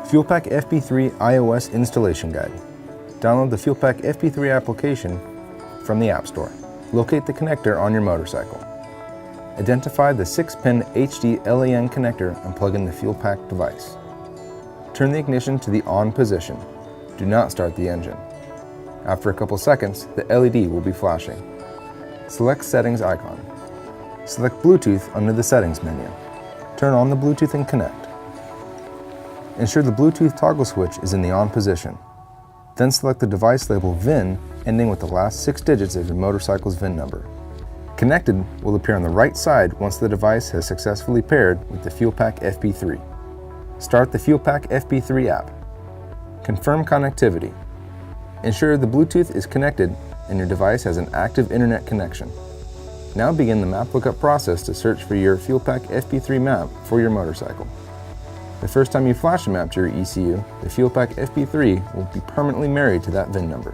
FUELPAK FP3 iOS Installation Guide. Download the FUELPAK FP3 application from the App Store. Locate the connector on your motorcycle. Identify the 6-pin HD LAN connector and plug in the FUELPAK device. Turn the ignition to the on position. Do not start the engine. After a couple seconds, the LED will be flashing. Select Settings icon. Select Bluetooth under the Settings menu. Turn on the Bluetooth and connect. Ensure the Bluetooth toggle switch is in the on position. Then select the device label VIN ending with the last 6 digits of your motorcycle's VIN number. Connected will appear on the right side once the device has successfully paired with the FUELPAK FP3. Start the FUELPAK FP3 app. Confirm connectivity. Ensure the Bluetooth is connected and your device has an active internet connection. Now begin the map lookup process to search for your FUELPAK FP3 map for your motorcycle. The first time you flash a map to your ECU, the FUELPAK FP3 will be permanently married to that VIN number.